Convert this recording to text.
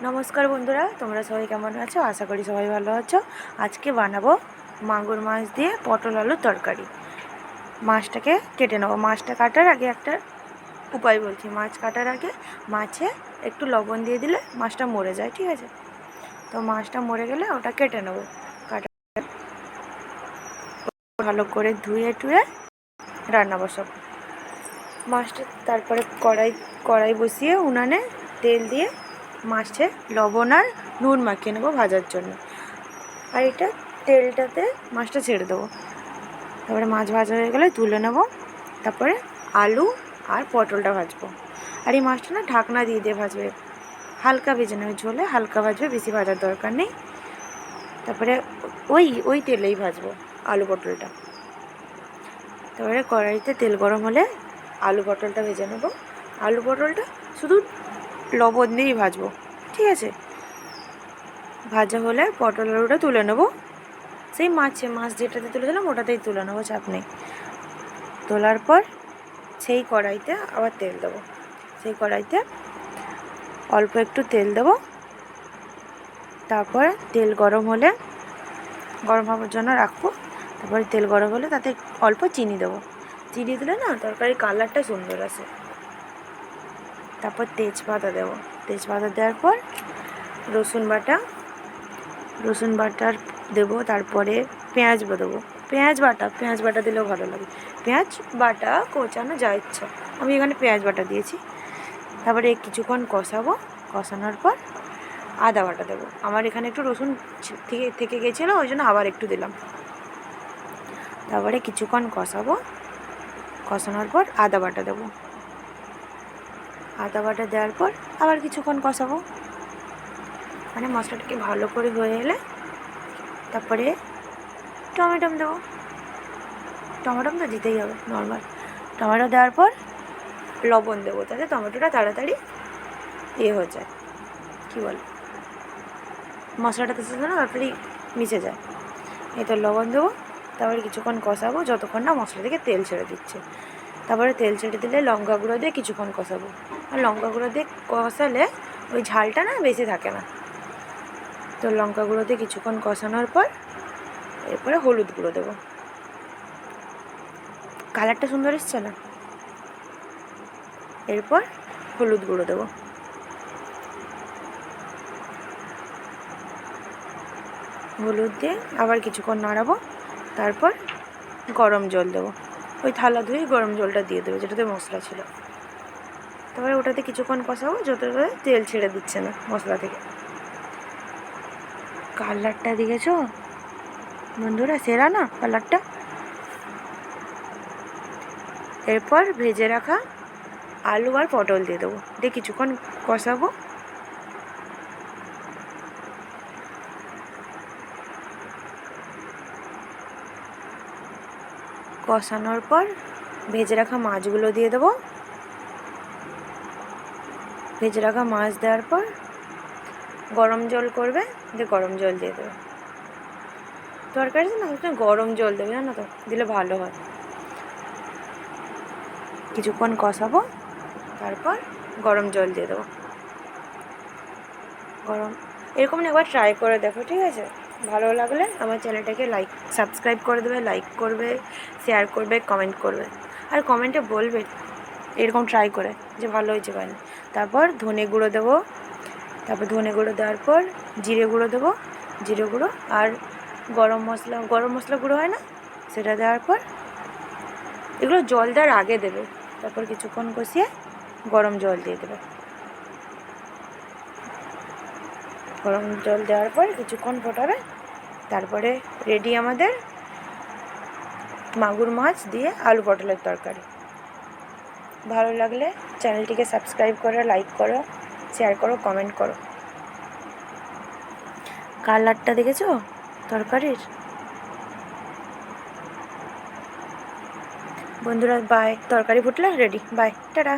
নমস্কার বন্ধুরা, তোমরা সবাই কেমন আছো? আশা করি সবাই ভালো আছো। আজকে বানাবো মাগুর মাছ দিয়ে পটল আলুর তরকারি। মাছটাকে কেটে নেবো। মাছটা কাটার আগে একটা উপায় বলছি। মাছ কাটার আগে মাছে একটু লবণ দিয়ে দিলে মাছটা মরে যায়, ঠিক আছে? তো মাছটা মরে গেলে ওটা কেটে নেবো। কাটা ভালো করে ধুয়ে টুয়ে রান্না বসাবো মাছটা। তারপরে কড়াই বসিয়ে উনানে তেল দিয়ে মাছে লবণ আর নুন মাখিয়ে নেবো ভাজার জন্য। আর এটা তেলটাতে মাছটা ছেড়ে দেবো। তারপরে মাছ ভাজা হয়ে গেলে তুলে নেবো। তারপরে আলু আর পটলটা ভাজবো। আর এই মাছটা না ঢাকনা দিয়ে দিয়ে ভাজবে, হালকা ভেজে নেবে, ঝোলে হালকা ভাজবে, বেশি ভাজার দরকার নেই। তারপরে ওই তেলেই ভাজবো আলু পটলটা। তারপরে কড়াইতে তেল গরম হলে আলু পটলটা ভেজে নেবো। আলু পটলটা শুধু লবণ দিয়েই ভাজবো, ঠিক আছে? ভাজা হলে পটল আলুটা তুলে নেবো। সেই মাছ যেটাতে তুলেছিলাম ওটাতেই তুলে নেবো, চাপ নেই। তোলার পর সেই কড়াইতে আবার তেল দেবো। সেই কড়াইতে অল্প একটু তেল দেবো। তারপর তেল গরম হলে, গরম হওয়ার জন্য রাখবো। তারপরে তেল গরম হলে তাতে অল্প চিনি দেবো। চিনি দিলে না তরকারির কালারটা সুন্দর আসে। তারপর তেজপাতা দেবো। তেজপাতা দেওয়ার পর রসুন বাটা দেবো। তারপরে পেঁয়াজ দেবো। পেঁয়াজ বাটা দিলেও ভালো লাগে। পেঁয়াজ বাটা কোচানো যা ইচ্ছা, আমি এখানে পেঁয়াজ বাটা দিয়েছি। তারপরে কিছুক্ষণ কষাবো। কষানোর পর আদা বাটা দেবো। আমার এখানে একটু রসুন থেকে গেছিলো, ওই জন্য আবার একটু দিলাম। তারপরে কিছুক্ষণ কষাবো। কষানোর পর আদা বাটা দেবো। আদা বাটা দেওয়ার পর আবার কিছুক্ষণ কষাবো। মানে মশলাটাকে ভালো করে হয়ে এলে তারপরে টমেটো দেবো। টমেটো তো দিতেই হবে, নর্মাল। টমেটো দেওয়ার পর লবণ দেবো, তাতে টমেটোটা তাড়াতাড়ি হয়ে যায়, কী বলে, মশলাটাতে সাথে না তাড়াতাড়ি মিশে যায়। তো লবণ দেবো। তারপরে কিছুক্ষণ কষাবো যতক্ষণ না মশলা থেকে তেল ছেড়ে দিচ্ছে। তারপরে তেল ছেড়ে দিলে লঙ্কা গুঁড়ো দিয়ে কিছুক্ষণ কষাবো। আর লঙ্কা গুঁড়ো দিয়ে কষালে ওই ঝালটা না বেশি থাকে না। তো লঙ্কা গুঁড়ো দিয়ে কিছুক্ষণ কষানোর পর এরপরে হলুদ গুঁড়ো দেবো। কালারটা সুন্দর এসছে না? এরপর হলুদ গুঁড়ো দেবো। হলুদ দিয়ে আবার কিছুক্ষণ নাড়াবো। তারপর গরম জল দেবো। ওই থালা ধুয়ে গরম জলটা দিয়ে দেবো যেটাতে মশলা ছিল। তারপরে ওটাতে কিছুক্ষণ কষাবো যত করে তেল ছেড়ে দিচ্ছে না মশলা থেকে। কালারটা দেখেছো বন্ধুরা? সেরা না কালারটা? এরপর ভেজে রাখা আলু আর পটল দিয়ে দেবো। দিয়ে কিছুক্ষণ কষাবো। কষানোর পর ভেজে রাখা মাছগুলো দিয়ে দেবো। ভেজে রাখা মাছ দেওয়ার পর গরম জল করবে, দিয়ে গরম জল দিয়ে দেবে। তরকারিতে না গরম জল দেবে, জানো তো, দিলে ভালো হয়। কিছুক্ষণ কষাবো, তারপর গরম জল দিয়ে দেবো। এরকম একবার ট্রাই করে দেখো, ঠিক আছে? ভালো লাগলে আমার চ্যানেলটাকে সাবস্ক্রাইব করে দেবে, লাইক করবে, শেয়ার করবে, কমেন্ট করবে। আর কমেন্টে বলবে এরকম ট্রাই করে যে ভালো হয়েছে বা না। তারপর ধনে গুঁড়ো দেবো। তারপর ধনে গুঁড়ো দেওয়ার পর জিরে গুঁড়ো দেবো। জিরে গুঁড়ো আর গরম মশলা গুঁড়ো হয় না, সেটা দেওয়ার পর এগুলো জল দেওয়ার আগে দেবে। তারপর কিছুক্ষণ কষিয়ে গরম জল দিয়ে দেবে। গরম জল দেওয়ার পর কিছুক্ষণ ফোটাবে। তারপরে রেডি আমাদের মাগুর মাছ দিয়ে আলু পটলের তরকারি। ভালো লাগলে চ্যানেলটিকে সাবস্ক্রাইব করো, লাইক করো, শেয়ার করো, কমেন্ট করো। কালারটা দেখেছো তরকারির? বন্ধুরা বাই। তরকারি ফুটলে রেডি। By, tata.